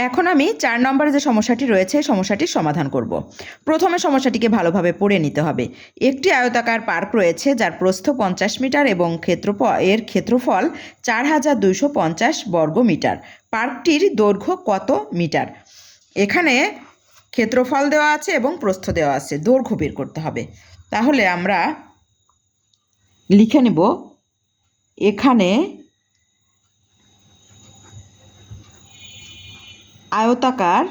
এখন আমি 4 নম্বরে যে সমস্যাটি রয়েছে সমস্যাটির সমাধান করব। প্রথমে সমস্যাটিকে ভালোভাবে পড়ে নিতে হবে। একটি আয়তাকার পার্ক রয়েছে যার প্রস্থ 50 মিটার এবং ক্ষেত্রফল 4250 বর্গ মিটার। পার্কটির দৈর্ঘ্য কত মিটার? এখানে ক্ষেত্রফল দেওয়া আছে এবং প্রস্থ দেওয়া আছে, দৈর্ঘ্য বের করতে হবে। তাহলে আমরা লিখে নেব, এখানে আয়তাকার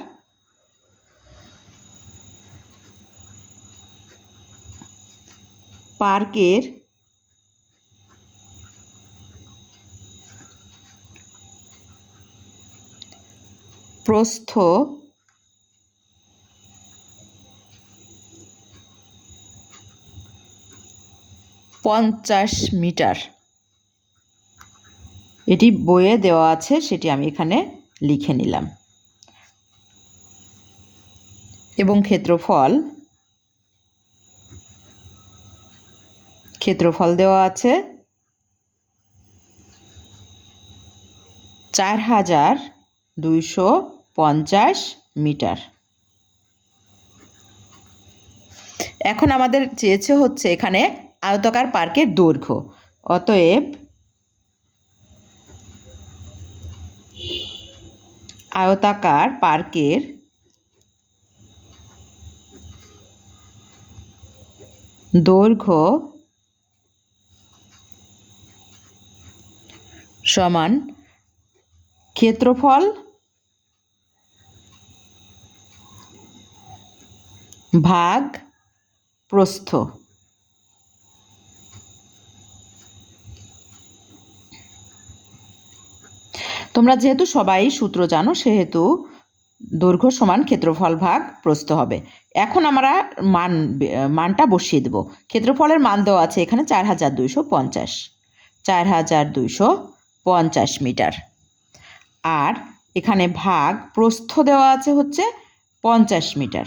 পার্কের প্রস্থ 50 মিটার। এটি বইয়ে দেওয়া আছে, সেটি আমি এখানে লিখে নিলাম। এবং ক্ষেত্রফল দেওয়া আছে 4250 মিটার। এখন আমাদের চেয়েছে হচ্ছে এখানে আয়তাকার পার্কের দৈর্ঘ্য। অতএব আয়তাকার পার্কের দৈর্ঘ্য সমান ক্ষেত্রফল ভাগ প্রস্থ। তোমরা যেহেতু সবাই সূত্র জানো, সেহেতু দৈর্ঘ্য সমান ক্ষেত্রফল ভাগ প্রস্থ হবে। এখন আমরা মানটা বসিয়ে দেব। ক্ষেত্রফলের মান দেওয়া আছে এখানে 4250 মিটার। আর এখানে ভাগ প্রস্থ দেওয়া আছে হচ্ছে 50 মিটার।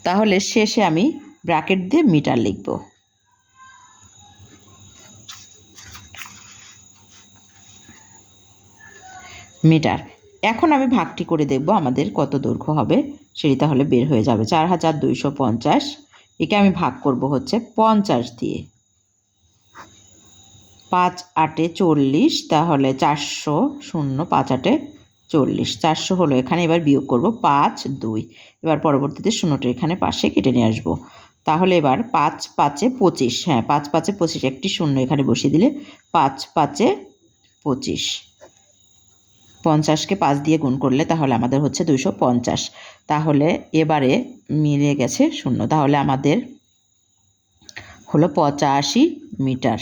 তাহলে শেষে আমি ব্র্যাকেট দিয়ে মিটার লিখব। মিটার। এখন আমি ভাগটি করে দেখব আমাদের কত দৈর্ঘ্য হবে, সেটি তাহলে বের হয়ে যাবে। 4250, একে আমি ভাগ করব হচ্ছে 50 দিয়ে। 5 8 40, তাহলে 400, 0 5 8 40, 400 হলো এখানে। এবার বিয়োগ করব 5 2, এবার পরবর্তীতে শূন্যটা এখানে পাশে কেটে নিয়ে আসবো। তাহলে এবার 5 5 25, হ্যাঁ 5 5 25, একটি শূন্য এখানে বসিয়ে দিলে 5 5 25। 50কে 5 দিয়ে গুণ করলে তাহলে আমাদের হচ্ছে 250। তাহলে এবারে মিলে গেছে শূন্য, তাহলে আমাদের হলো 85 মিটার।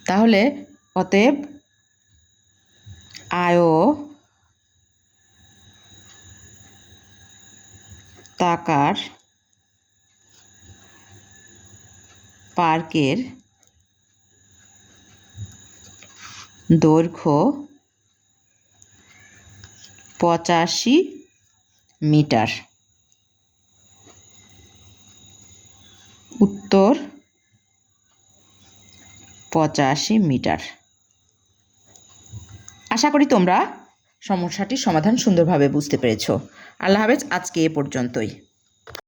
তাহলে অতএব আয়তাকার পার্কের দৈর্ঘ্য 85 মিটার। উত্তর 85 মিটার। আশা করি তোমরা সমস্যাটির সমাধান সুন্দরভাবে বুঝতে পেরেছো। আল্লাহ হাফেজ, আজকে এ পর্যন্তই।